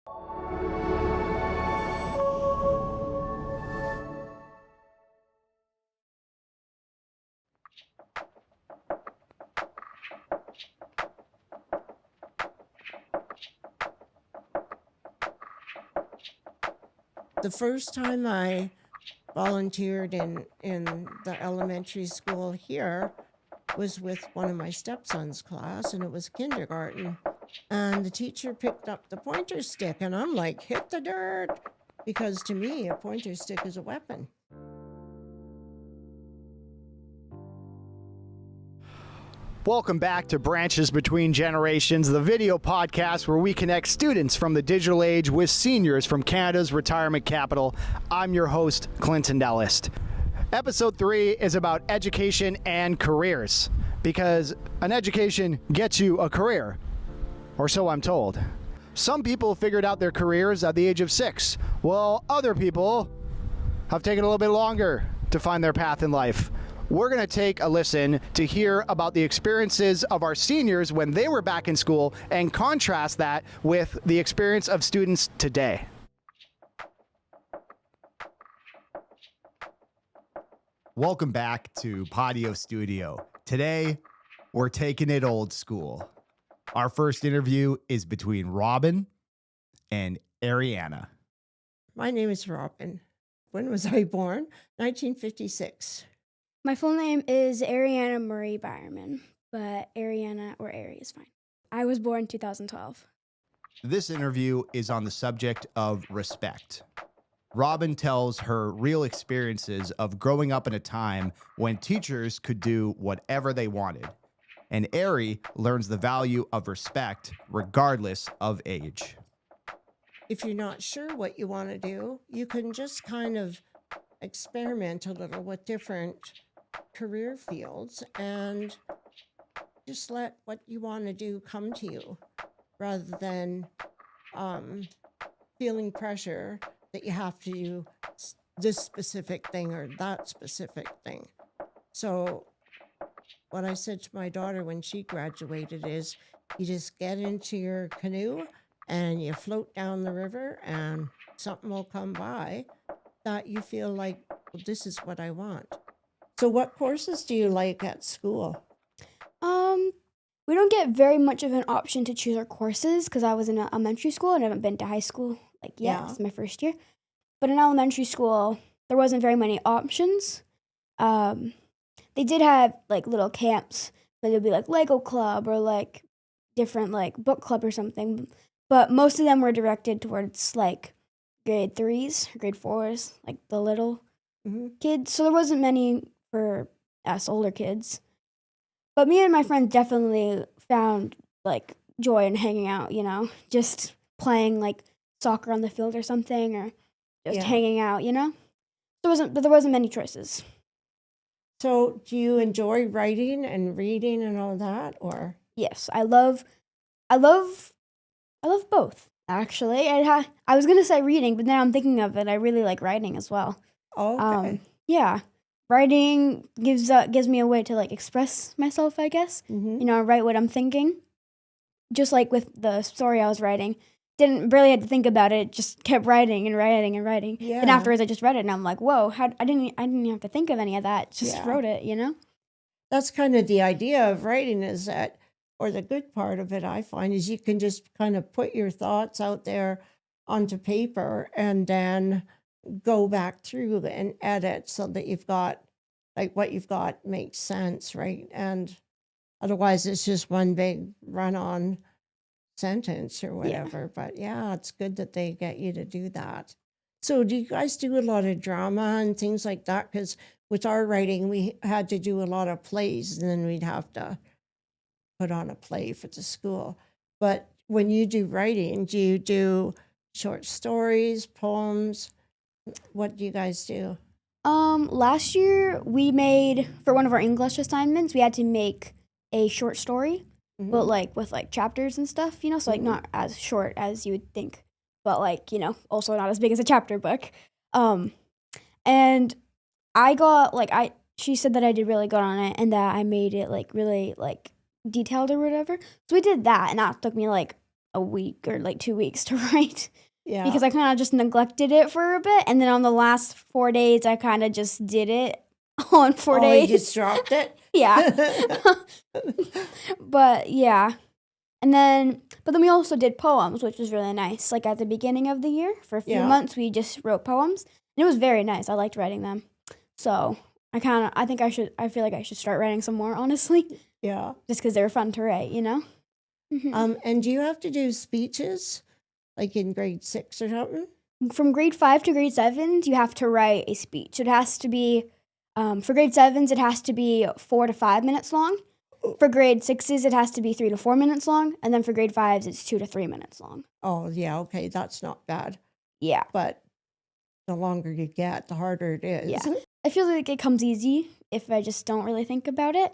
The first time I volunteered in the elementary school here was with one of my stepson's class, and it was kindergarten. And the teacher picked up the pointer stick, and I'm like, hit the dirt, because to me, a pointer stick is a weapon. Welcome back to Branches Between Generations, the video podcast where we connect students from the digital age with seniors from Canada's retirement capital. I'm your host, Clinton Dellist. Episode 3 is about education and careers, because an education gets you a career, or so I'm told. Some people figured out their careers at the age of 6, while other people have taken a little bit longer to find their path in life. We're going to take a listen to hear about the experiences of our seniors when they were back in school and contrast that with the experience of students today. Welcome back to Podio Studio. Today, we're taking it old school. Our first interview is between Robin and Ariana. My name is Robin. When was I born? 1956. My full name is Ariana Marie Byerman, but Ariana or Ari is fine. I was born 2012. This interview is on the subject of respect. Robin tells her real experiences of growing up in a time when teachers could do whatever they wanted. And Ari learns the value of respect regardless of age. If you're not sure what you want to do, you can just kind of experiment a little with different career fields and just let what you want to do come to you, rather than feeling pressure that you have to do this specific thing or that specific thing. So what I said to my daughter when she graduated is, you just get into your canoe and you float down the river, and something will come by that you feel like, well, this is what I want. So what courses do you like at school? We don't get very much of an option to choose our courses because I was in elementary school and I haven't been to high school yet. Yeah. It's my first year. But in elementary school, there wasn't very many options. They did have like little camps, but it'd be like Lego club or like different like book club or something. But most of them were directed towards like grade 3s, grade 4s, like the little kids. So there wasn't many for us older kids. But me and my friends definitely found like joy in hanging out, you know, just playing like soccer on the field or something, or just hanging out, you know. But there wasn't many choices. So do you enjoy writing and reading and all that, or? Yes, I love both, actually. I was going to say reading, but now I'm thinking of it. I really like writing as well. Oh, okay. Yeah. Writing gives me a way to like express myself, I guess. Mm-hmm. You know, write what I'm thinking. Just like with the story I was writing, didn't really have to think about it. Just kept writing and writing and writing. Yeah. And afterwards, I just read it, and I'm like, whoa! I didn't even have to think of any of that. Just wrote it, you know. That's kind of the idea of writing, is that, or the good part of it, I find, is you can just kind of put your thoughts out there onto paper and then go back through and edit so that you've got, like, what you've got makes sense, right? And otherwise it's just one big run-on sentence or whatever. But yeah, it's good that they get you to do that. So do you guys do a lot of drama and things like that? Because with our writing, we had to do a lot of plays, and then we'd have to put on a play for the school. But when you do writing, do you do short stories, poems? What do you guys do? Last year we made, for one of our English assignments, we had to make a short story, but like with like chapters and stuff, you know, so like not as short as you would think, but like, you know, also not as big as a chapter book. And I got like, she said that I did really good on it and that I made it like really like detailed or whatever. So we did that, and that took me like a week or like 2 weeks to write Yeah. because I kind of just neglected it for a bit. And then on the last 4 days, I kind of just did it on 4 You days. just dropped it? Yeah. But yeah. But then we also did poems, which was really nice. Like at the beginning of the year, for a few Yeah. months, we just wrote poems. And it was very nice. I liked writing them. So I feel like I should start writing some more, honestly, Yeah. just because they were fun to write, you know? Mhm. And do you have to do speeches like in grade 6 or something? From grade 5 to grade 7, you have to write a speech. It has to be, for grade 7s, it has to be 4 to 5 minutes long. For grade 6s, it has to be 3 to 4 minutes long. And then for grade 5s, it's 2 to 3 minutes long. Oh, yeah. Okay. That's not bad. Yeah. But the longer you get, the harder it is. Yeah. I feel like it comes easy if I just don't really think about it.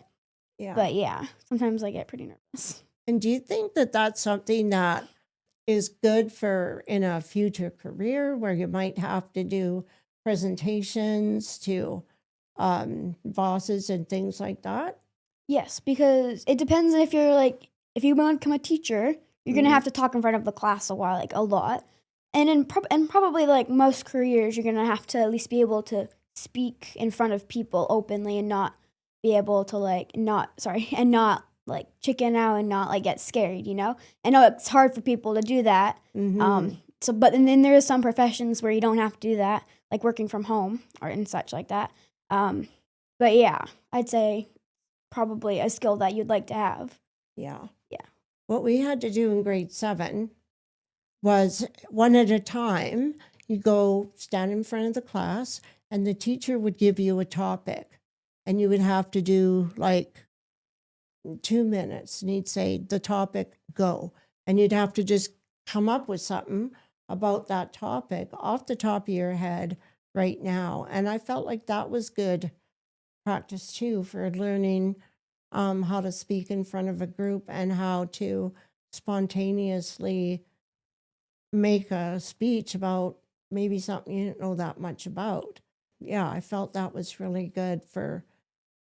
Yeah. But yeah, sometimes I get pretty nervous. And do you think that that's something that is good for in a future career where you might have to do presentations to bosses and things like that? Yes, because it depends if you want to become a teacher, you're going to Mhm. have to talk in front of the class a lot. And probably like most careers, you're going to have to at least be able to speak in front of people openly and not be able to and not like chicken out and not like get scared, you know? I know it's hard for people to do that. Mhm. And then there is some professions where you don't have to do that, like working from home or and such like that. But yeah, I'd say probably a skill that you'd like to have. Yeah. Yeah. What we had to do in grade 7 was one at a time. You go stand in front of the class, and the teacher would give you a topic, and you would have to do like 2 minutes. And he'd say, the topic, go. And you'd have to just come up with something about that topic off the top of your head right now. And I felt like that was good practice too for learning how to speak in front of a group and how to spontaneously make a speech about maybe something you didn't know that much about. Yeah, I felt that was really good for,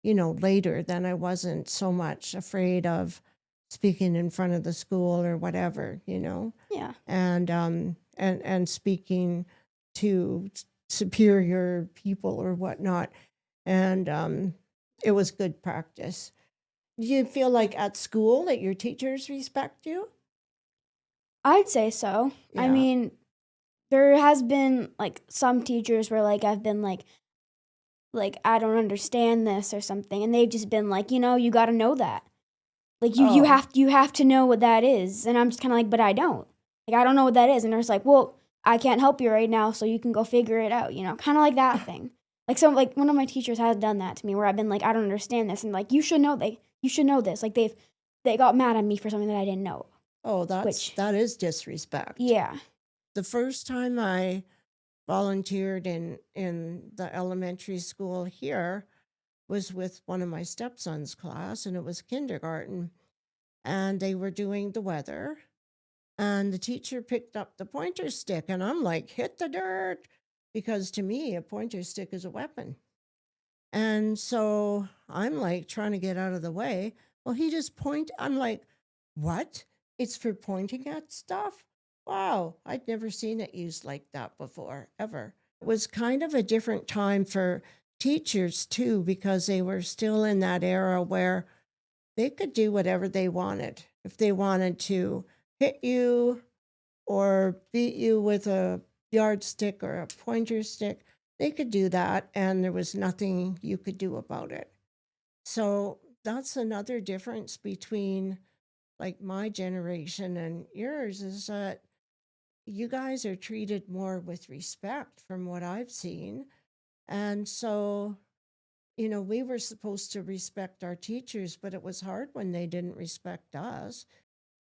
later. Then I wasn't so much afraid of speaking in front of the school or whatever, Yeah. and speaking to superior people or whatnot. And it was good practice. Do you feel like at school that your teachers respect you? I'd say so. I Yeah. mean, there has been like some teachers where like I've been like I don't understand this or something, and they've just been like, you got to know that. Like you Oh. you have to know what that is. And I'm just kind of like, but I don't. Like I don't know what that is. And they're just like, well, I can't help you right now, so you can go figure it out, kind of like that thing. Like one of my teachers has done that to me where I've been like, I don't understand this, and like you should know this. Like they got mad at me for something that I didn't know. Oh, Which that is disrespect. yeah. The first time I volunteered in the elementary school here was with one of my stepson's class, and it was kindergarten, and they were doing the weather, and the teacher picked up the pointer stick, and I'm like, hit the dirt, because to me a pointer stick is a weapon. And so I'm like trying to get out of the way. Well, he just I'm like, what? It's for pointing at stuff? Wow, I'd never seen it used like that before, ever. It was kind of a different time for teachers too, because they were still in that era where they could do whatever they wanted. If they wanted to hit you or beat you with a yardstick or a pointer stick, they could do that, and there was nothing you could do about it. So that's another difference between like my generation and yours, is that you guys are treated more with respect from what I've seen. And so, we were supposed to respect our teachers, but it was hard when they didn't respect us.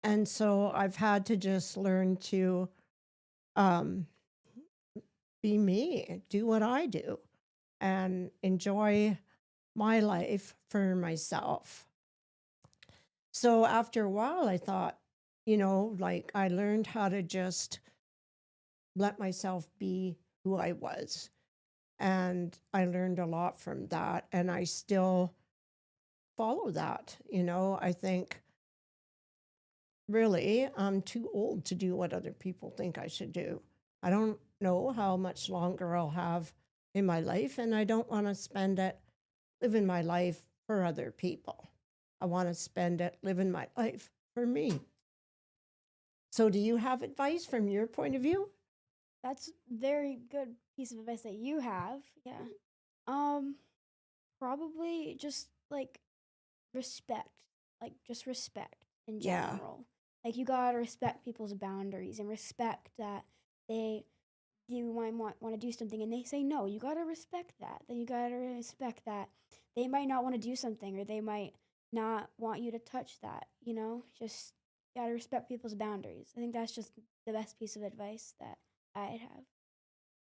And so I've had to just learn to um, be me, do what I do, and enjoy my life for myself. So after a while, I thought, like I learned how to just let myself be who I was. And I learned a lot from that. And I still follow that. I think really, I'm too old to do what other people think I should do. I don't know how much longer I'll have in my life, and I don't want to spend it living my life for other people. I want to spend it living my life for me. So do you have advice from your point of view? That's very good piece of advice that you have. Yeah. Probably just like respect. Like just respect in Yeah. general. Like you gotta respect people's boundaries and respect that you might want to do something and they say no. You gotta respect that. Then you gotta respect that they might not want to do something or they might not want you to touch that. Just gotta respect people's boundaries. I think that's just the best piece of advice that I'd have.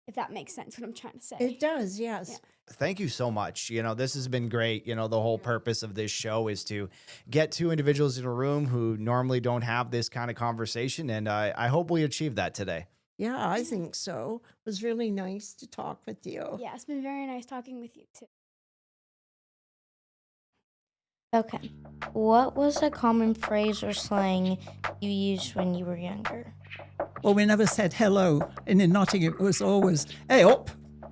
If that makes sense, what I'm trying to say. It does, yes. Yeah. Thank you so much. This has been great. The whole purpose of this show is to get two individuals in a room who normally don't have this kind of conversation. And I hope we achieve that today. Yeah, I think so. It was really nice to talk with you. Yeah, it's been very nice talking with you too. Okay. What was a common phrase or slang you used when you were younger? Well, we never said hello. And in Nottingham, it was always, hey up,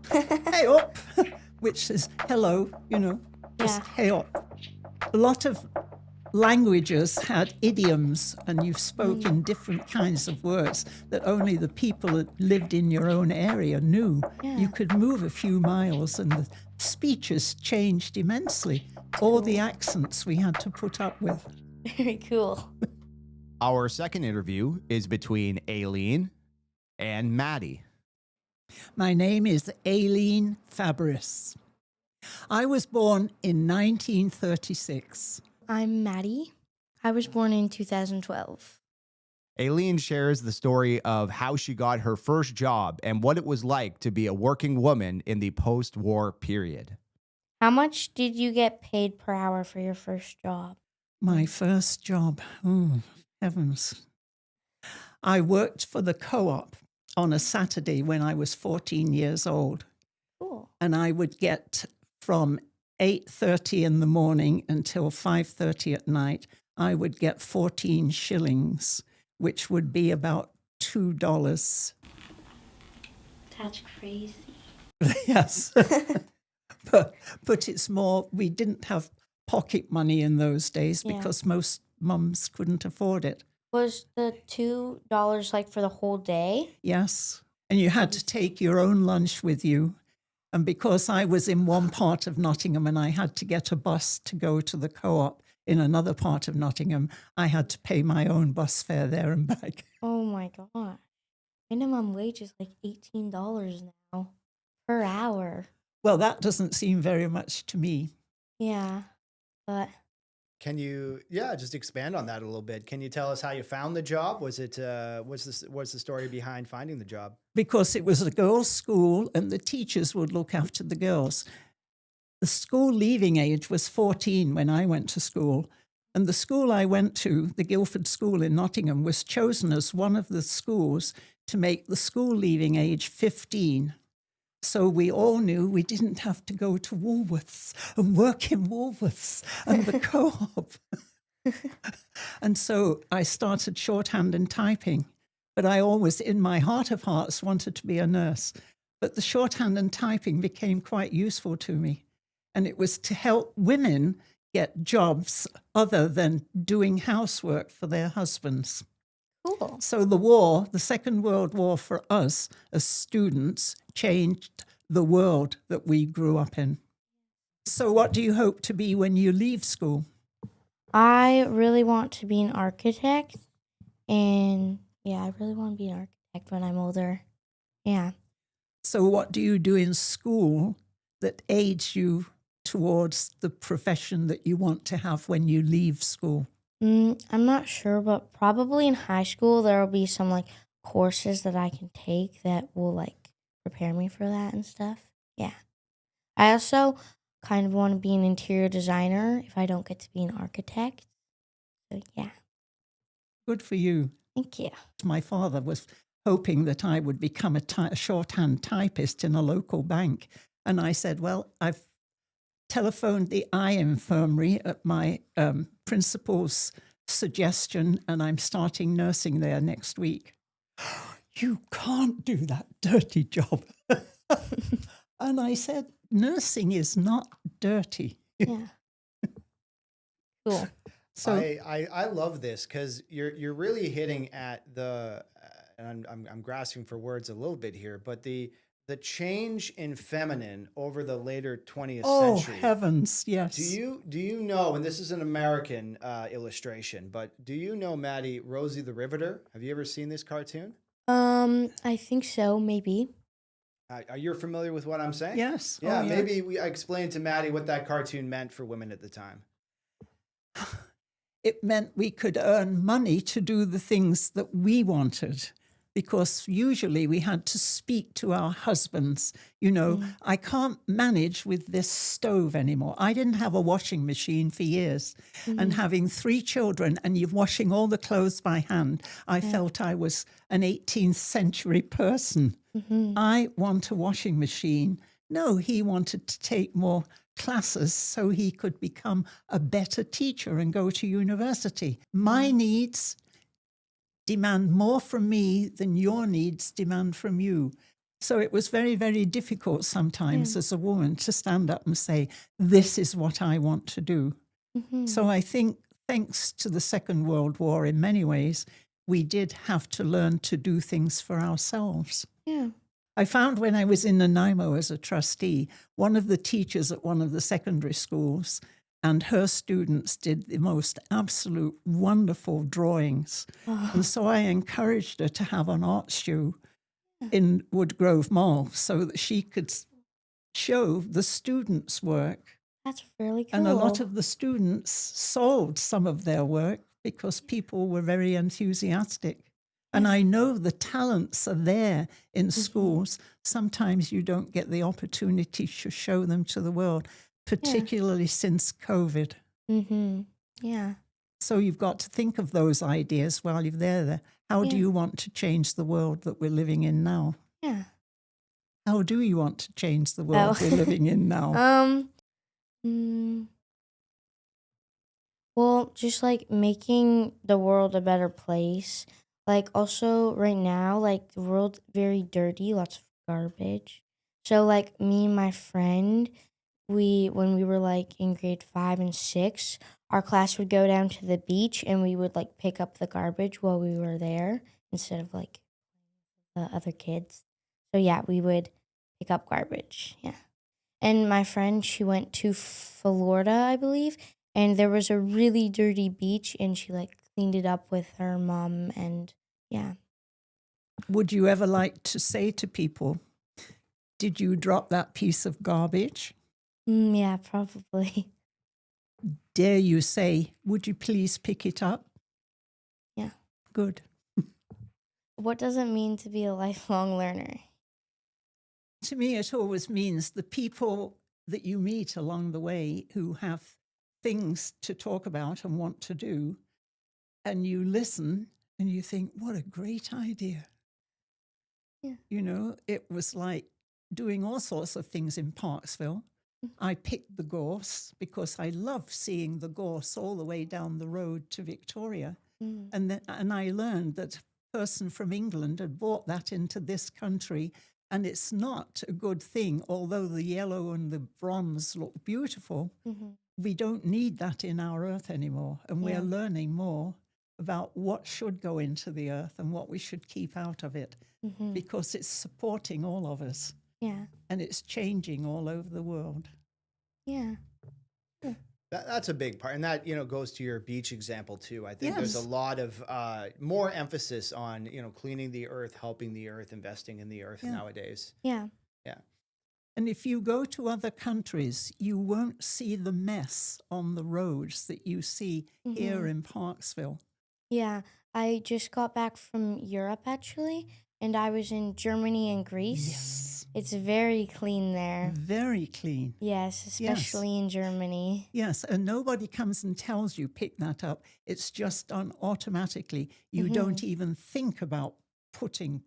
hey up, which is hello, just hey up. A lot of languages had idioms, and you've spoken different kinds of words that only the people that lived in your own area knew. Yeah. You could move a few miles, and the speeches changed immensely. All the accents we had to put up with. Very cool. Our second interview is between Aileen and Maddie. My name is Aileen Fabris. I was born in 1936. I'm Maddie. I was born in 2012. Aileen shares the story of how she got her first job and what it was like to be a working woman in the post-war period. How much did you get paid per hour for your first job? My first job, oh, heavens. I worked for the co-op on a Saturday when I was 14 years old. Cool. And I would get from 8:30 in the morning until 5:30 at night, I would get 14 shillings, which would be about $2. That's crazy. Yes. But it's more, we didn't have pocket money in those days because most mums couldn't afford it. Was the $2 like for the whole day? Yes. And you had to take your own lunch with you. And because I was in one part of Nottingham and I had to get a bus to go to the co-op in another part of Nottingham, I had to pay my own bus fare there and back. Oh my gosh. Minimum wage is like $18 now per hour. Well, that doesn't seem very much to me. Yeah, but Can you, just expand on that a little bit? Can you tell us how you found the job? Was it, what's the story behind finding the job? Because it was a girls' school and the teachers would look after the girls. The school leaving age was 14 when I went to school. And the school I went to, the Guildford School in Nottingham, was chosen as one of the schools to make the school leaving age 15. So we all knew we didn't have to go to Woolworths and work in Woolworths and the co-op. And so I started shorthand and typing. But I always, in my heart of hearts, wanted to be a nurse. But the shorthand and typing became quite useful to me. And it was to help women get jobs other than doing housework for their husbands. cool. So the Second World War for us as students changed the world that we grew up in. So what do you hope to be when you leave school? I really want to be an architect. And yeah, I really want to be an architect when I'm older. Yeah. So what do you do in school that aids you towards the profession that you want to have when you leave school? I'm not sure, but probably in high school there will be some like courses that I can take that will like prepare me for that and stuff. Yeah. I also kind of want to be an interior designer if I don't get to be an architect. So yeah. Good for you. Thank you. My father was hoping that I would become a shorthand typist in a local bank. And I said, well, I've telephoned the eye infirmary at my principal's suggestion, and I'm starting nursing there next week. You can't do that dirty job. And I said, nursing is not dirty. Yeah. Cool. So I love this because you're really hitting at the and I'm grasping for words a little bit here, but the change in feminine over the later 20th oh century. heavens, yes. Do you know, and this is an American illustration, but do you know, Maddie, Rosie the Riveter? Have you ever seen this cartoon? I think so, maybe. Are you familiar with what I'm saying? Yes. Yeah, Oh, yes. maybe I explained to Maddie what that cartoon meant for women at the time. It meant we could earn money to do the things that we wanted, because usually we had to speak to our husbands. You know, I can't manage with this stove anymore. I didn't have a washing machine for years. And having 3 children and you're washing all the clothes by hand, I felt I was an 18th century person. I want a washing machine. No, he wanted to take more classes so he could become a better teacher and go to university. My needs demand more from me than your needs demand from you. So it was very, very difficult sometimes as a woman to stand up and say, this is what I want to do. So I think thanks to the Second World War, in many ways, we did have to learn to do things for ourselves. Yeah. I found when I was in Nanaimo as a trustee, one of the teachers at one of the secondary schools and her students did the most absolute wonderful drawings. And so I encouraged her to have an art show in Woodgrove Mall so that she could show the students' work. That's really cool. And a lot of the students sold some of their work because people were very enthusiastic. And I know the talents are there in schools. Sometimes you don't get the opportunity to show them to the world, particularly since COVID. Yeah. So you've got to think of those ideas while you're there. How do you want to change the world that we're living in now? Yeah. How do you want to change the world we're living in now? Well, just like making the world a better place. Like also right now, like the world's very dirty, lots of garbage. So like me and my friend, when we were like in grade 5 and 6, our class would go down to the beach and we would like pick up the garbage while we were there instead of like the other kids. So yeah, we would pick up garbage. Yeah. And my friend, she went to Florida, I believe, and there was a really dirty beach and she like cleaned it up with her mom and yeah. Would you ever like to say to people, did you drop that piece of garbage? Yeah, probably. Dare you say, would you please pick it up? Yeah. Good. What does it mean to be a lifelong learner? To me, it always means the people that you meet along the way who have things to talk about and want to do, and you listen and you think, what a great idea. Yeah. You know, it was like doing all sorts of things in Parksville. I picked the gorse because I love seeing the gorse all the way down the road to Victoria. And I learned that a person from England had brought that into this country, and it's not a good thing. Although the yellow and the bronze look beautiful, we don't need that in our earth anymore. And we're learning more about what should go into the earth and what we should keep out of it, because it's supporting all of us. Yeah. And it's changing all over the world. Yeah. That's a big part. And that, goes to your beach example too. I think there's Yes. a lot of more emphasis on, cleaning the earth, helping the earth, investing in the earth nowadays. Yeah. Yeah. And if you go to other countries, you won't see the mess on the roads that you see here in Parksville. Yeah. I just got back from Europe actually, and I was in Germany and Greece. Yes. It's very clean there. Very clean. Yes, especially in Germany. Yes, and nobody comes and tells you pick that up. It's just done automatically. You don't even think about putting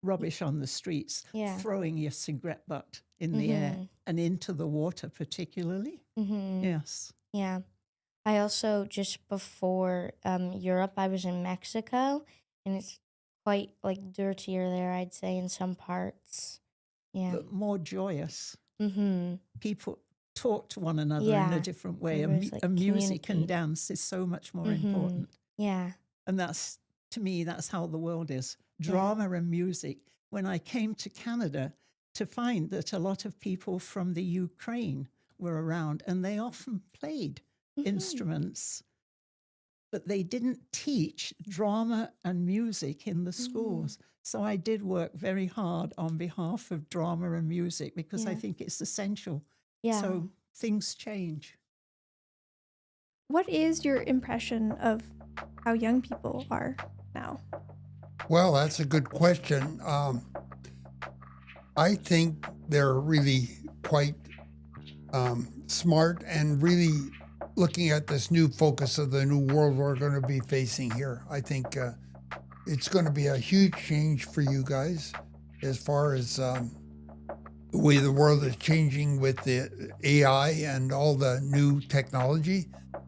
rubbish on the streets, throwing your cigarette butt in the air and into the water particularly. Yes. Yeah. I also, just before Europe, I was in Mexico, and it's quite like dirtier there, I'd say, in some parts. Yeah. But more joyous. Mm-hmm. People talk to one another in Yeah. a different way. There was, like, And music and community. dance is so much more Mm-hmm. important. Yeah. And that's, to me, that's how the world is. Yeah. Drama and music. When I came to Canada, to find that a lot of people from the Ukraine were around, and they often played Mm-hmm. instruments, but they didn't teach drama and music in the schools. So I did work very hard on behalf of drama and music because I Yeah. think it's essential. Yeah. So things change. What is your impression of how young people are now? Well, that's a good question. I think they're really quite smart and really looking at this new focus of the new world we're going to be facing here. I think it's going to be a huge change for you guys as far as the way the world is changing with the AI and all the new technology.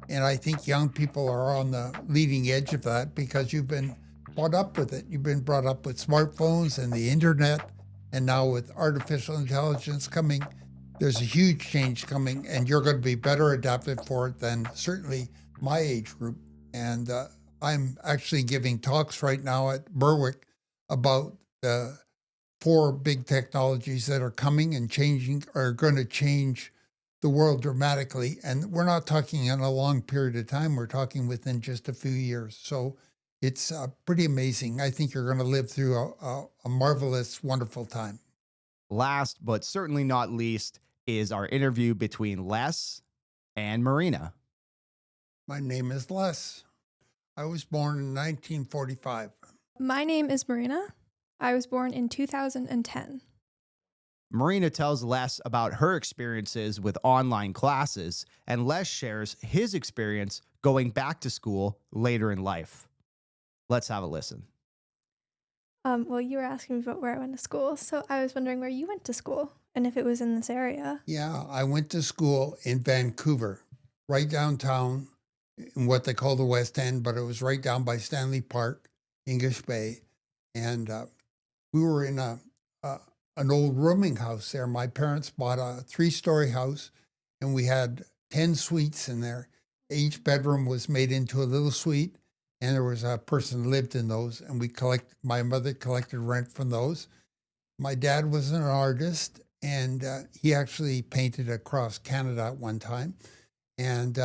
And I think young people are on the leading edge of that because you've been brought up with it. You've been brought up with smartphones and the internet, and now with artificial intelligence coming, there's a huge change coming, and you're going to be better adapted for it than certainly my age group. And I'm actually giving talks right now at Berwick about the 4 big technologies that are coming and changing, are going to change the world dramatically. And we're not talking in a long period of time. We're talking within just a few years. So it's pretty amazing. I think you're going to live through a marvelous, wonderful time. Last but certainly not least is our interview between Les and Marina. My name is Les. I was born in 1945. My name is Marina. I was born in 2010. Marina tells Les about her experiences with online classes, and Les shares his experience going back to school later in life. Let's have a listen. Well, you were asking me about where I went to school, so I was wondering where you went to school and if it was in this area. Yeah, I went to school in Vancouver, right downtown in what they call the West End, but it was right down by Stanley Park, English Bay. And we were in an old rooming house there. My parents bought a 3-story house, and we had 10 suites in there. Each bedroom was made into a little suite, and there was a person who lived in those, and my mother collected rent from those. My dad was an artist, and he actually painted across Canada at one time, and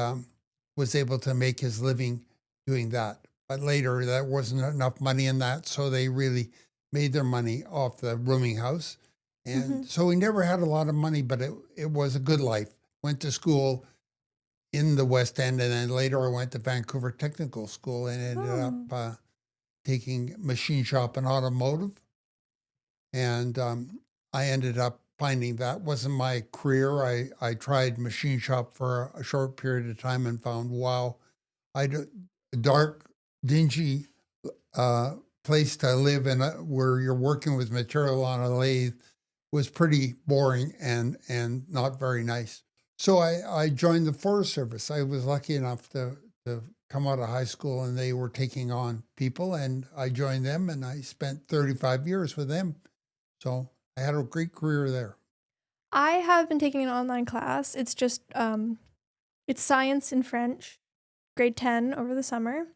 was able to make his living doing that. But later, there wasn't enough money in that, so they really made their money off the rooming house. And so we never had a lot of money, but it was a good life. Went to school in the West End, and then later I went to Vancouver Technical School and ended up taking machine shop and automotive. And I ended up finding that wasn't my career. I tried machine shop for a short period of time and found, wow, a dark, dingy place to live in where you're working with material on a lathe was pretty boring and not very nice. So I joined the Forest Service. I was lucky enough to come out of high school, and they were taking on people, and I joined them, and I spent 35 years with them. So I had a great career there. I have been taking an online class. It's just, it's science and French, grade 10 over the summer.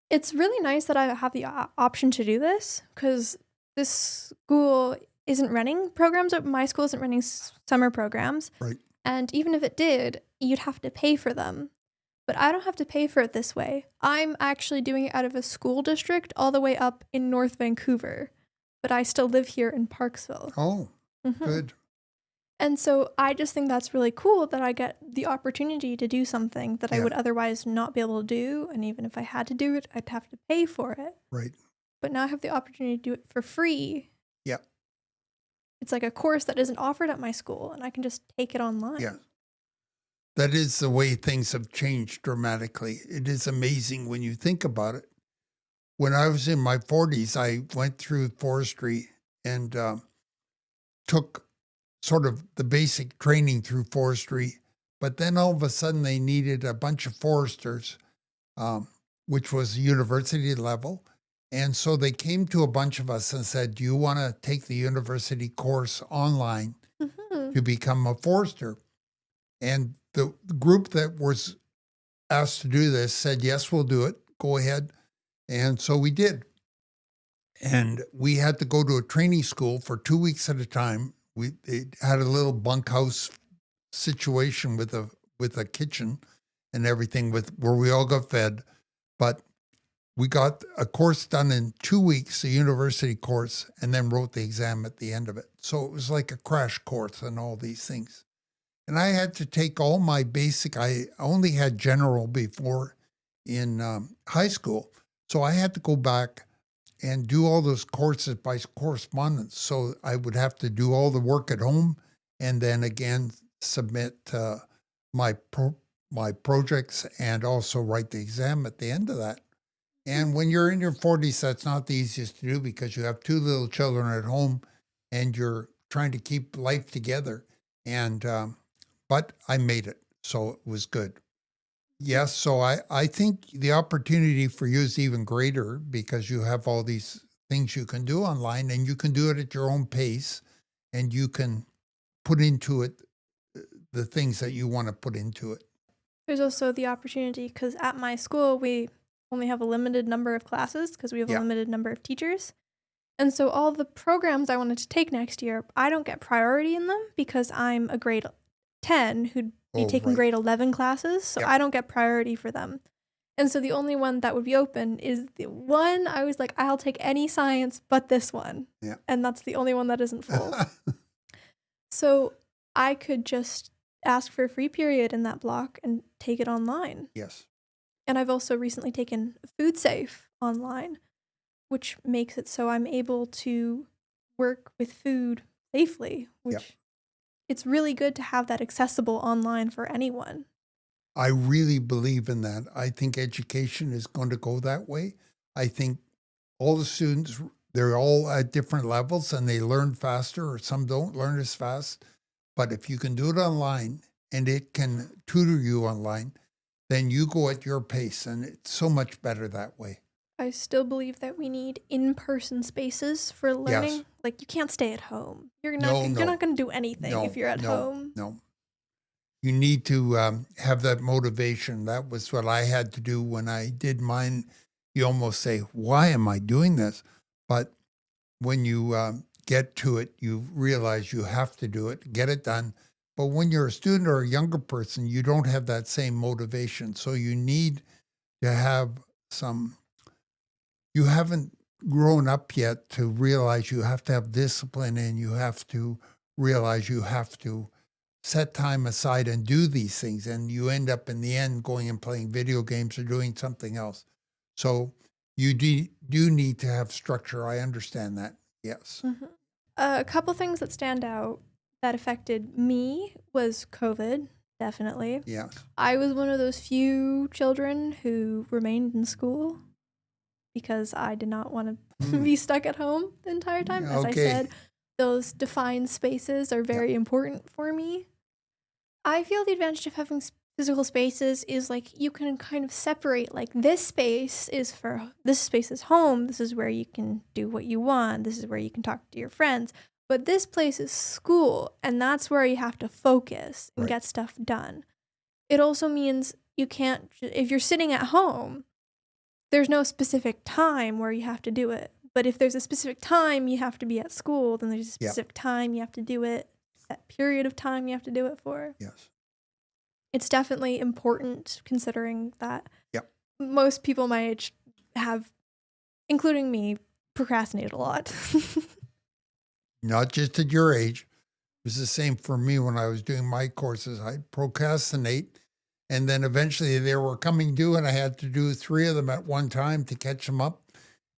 It's really nice that I have the option to do this because this school isn't running programs. My school isn't running summer programs. Right. And even if it did, you'd have to pay for them. But I don't have to pay for it this way. I'm actually doing it out of a school district all the way up in North Vancouver. But I still live here in Parksville. Oh, good. And so I just think that's really cool that I get the opportunity to do something that I would otherwise not be able to do. And even if I had to do it, I'd have to pay for it. Right. But now I have the opportunity to do it for free. Yeah. It's like a course that isn't offered at my school, and I can just take it online. Yeah. That is the way things have changed dramatically. It is amazing when you think about it. When I was in my 40s, I went through forestry and took sort of the basic training through forestry. But then all of a sudden they needed a bunch of foresters, which was university level. And so they came to a bunch of us and said, do you want to take the university course online to become a forester? And the group that was asked to do this said, yes, we'll do it. Go ahead. And so we did. And we had to go to a training school for 2 weeks at a time. It had a little bunkhouse situation with a kitchen and everything where we all got fed. But we got a course done in 2 weeks, a university course, and then wrote the exam at the end of it. So it was like a crash course and all these things. And I had to take all my basic, I only had general before in high school. So I had to go back and do all those courses by correspondence. So I would have to do all the work at home and then again submit my projects and also write the exam at the end of that. And when you're in your 40s, that's not the easiest to do because you have 2 little children at home and you're trying to keep life together. And but I made it, so it was good. Yes, so I think the opportunity for you is even greater because you have all these things you can do online and you can do it at your own pace and you can put into it the things that you want to put into it. There's also the opportunity because at my school, we only have a limited number of classes because we have a limited number of teachers. And so all the programs I wanted to take next year, I don't get priority in them because I'm a grade 10 who'd be taking grade 11 classes. So I don't get priority for them. And so the only one that would be open is the one I was like, I'll take any science but this one. Yeah. And that's the only one that isn't full. So I could just ask for a free period in that block and take it online. Yes. And I've also recently taken Food Safe online, which makes it so I'm able to work with food safely, which it's really good to have that accessible online for anyone. I really believe in that. I think education is going to go that way. I think all the students, they're all at different levels and they learn faster or some don't learn as fast. But if you can do it online and it can tutor you online, then you go at your pace and it's so much better that way. I still believe that we need in-person spaces for learning. Yes. Like you can't stay at home. You're not going to do anything if you're at home. No. You need to have that motivation. That was what I had to do when I did mine. You almost say, why am I doing this? But when you get to it, you realize you have to do it, get it done. But when you're a student or a younger person, you don't have that same motivation. So you need to have you haven't grown up yet to realize you have to have discipline and you have to realize you have to set time aside and do these things. And you end up in the end going and playing video games or doing something else. So you do need to have structure. I understand that. Yes. Mm-hmm. A couple things that stand out that affected me was COVID, definitely. Yeah. I was one of those few children who remained in school because I did not want to be stuck at home the entire time. As I said, those defined spaces are very important for me. I feel the advantage of having physical spaces is like you can kind of separate like this space is home. This is where you can do what you want. This is where you can talk to your friends. But this place is school, and that's where you have to focus and get stuff done. It also means you can't, if you're sitting at home, there's no specific time where you have to do it. But if there's a specific time you have to be at school, then there's a specific time you have to do it, that period of time you have to do it for. Yes. It's definitely important considering that most people my age have, including me, procrastinated a lot. Not just at your age. It was the same for me when I was doing my courses. I'd procrastinate, and then eventually they were coming due, and I had to do 3 of them at one time to catch them up.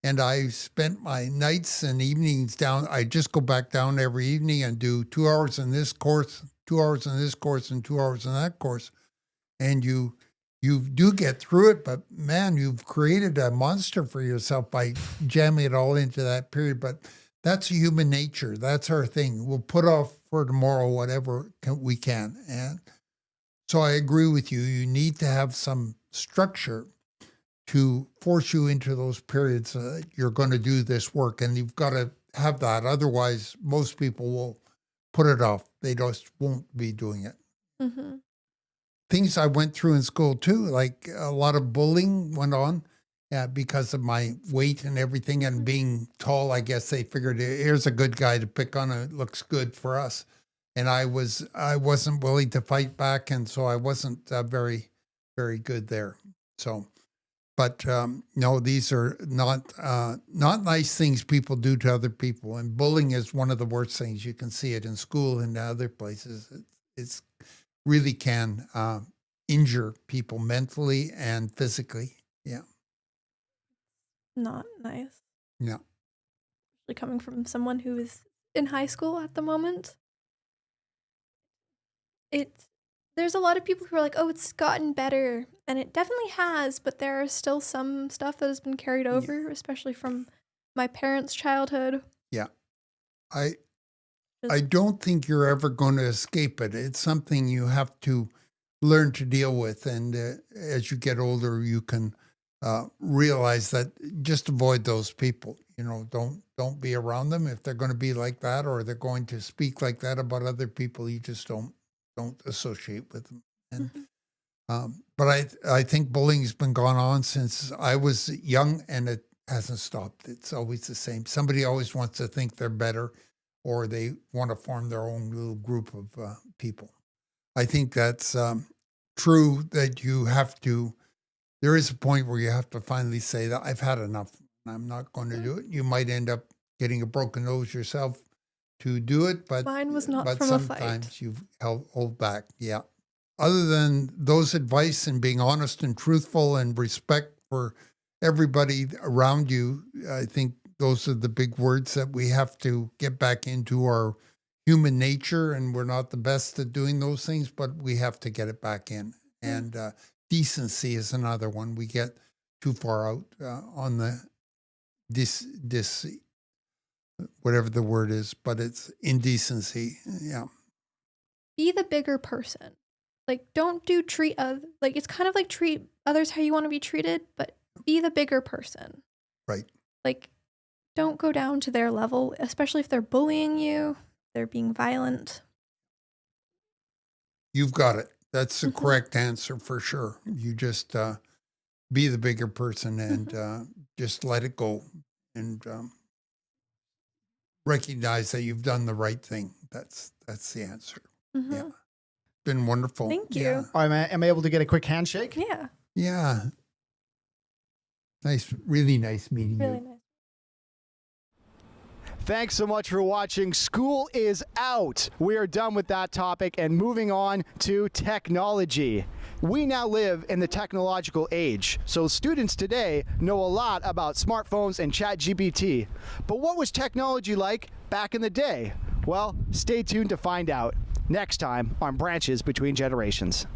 And I spent my nights and evenings down. I just go back down every evening and do 2 hours in this course, 2 hours in this course, and 2 hours in that course. And you do get through it, but man, you've created a monster for yourself by jamming it all into that period. But that's human nature. That's our thing. We'll put off for tomorrow, whatever we can. And so I agree with you. You need to have some structure to force you into those periods that you're going to do this work. And you've got to have that. Otherwise, most people will put it off. They just won't be doing it. Mm-hmm. Things I went through in school too, like a lot of bullying went on because of my weight and everything, and being tall. I guess they figured, here's a good guy to pick on. It looks good for us. And I wasn't willing to fight back. And so I wasn't very, very good there. So, but no, these are not nice things people do to other people. And bullying is one of the worst things. You can see it in school and other places. It's really can injure people mentally and physically. Yeah. Not nice. Yeah. Especially coming from someone who is in high school at the moment. There's a lot of people who are like, oh, it's gotten better. And it definitely has, but there are still some stuff that has been carried over, especially from my parents' childhood. Yeah. I don't think you're ever going to escape it. It's something you have to learn to deal with. And as you get older, you can realize that just avoid those people. You know, don't be around them if they're going to be like that, or they're going to speak like that about other people. You just don't associate with them. And but I think bullying's been going on since I was young, and it hasn't stopped. It's always the same. Somebody always wants to think they're better, or they want to form their own little group of people. I think that's true, that you have to, there is a point where you have to finally say that I've had enough. I'm not going to do it. You might end up getting a broken nose yourself to do it, but mine was not but from a sometimes fight. you hold back. Yeah. Other than those advice and being honest and truthful and respect for everybody around you, I think those are the big words that we have to get back into our human nature. And we're not the best at doing those things, but we have to get it back in. And decency is another one. We get too far out on the whatever the word is, but it's indecency. Yeah. Be the bigger person. Like, don't treat others, like, it's kind of like treat others how you want to be treated, but be the bigger person. Right. Like, don't go down to their level, especially if they're bullying you, they're being violent. You've got it. That's the correct answer for sure. You just be the bigger person and just let it go and recognize that you've done the right thing. That's the answer. Mm-hmm. Yeah. Been wonderful. Thank you. Yeah. Am I able to get a quick handshake? Yeah. Yeah. Nice, really nice meeting Really you. nice. Thanks so much for watching. School is out. We are done with that topic and moving on to technology. We now live in the technological age, so students today know a lot about smartphones and ChatGPT. But what was technology like back in the day? Well, stay tuned to find out next time on Branches Between Generations.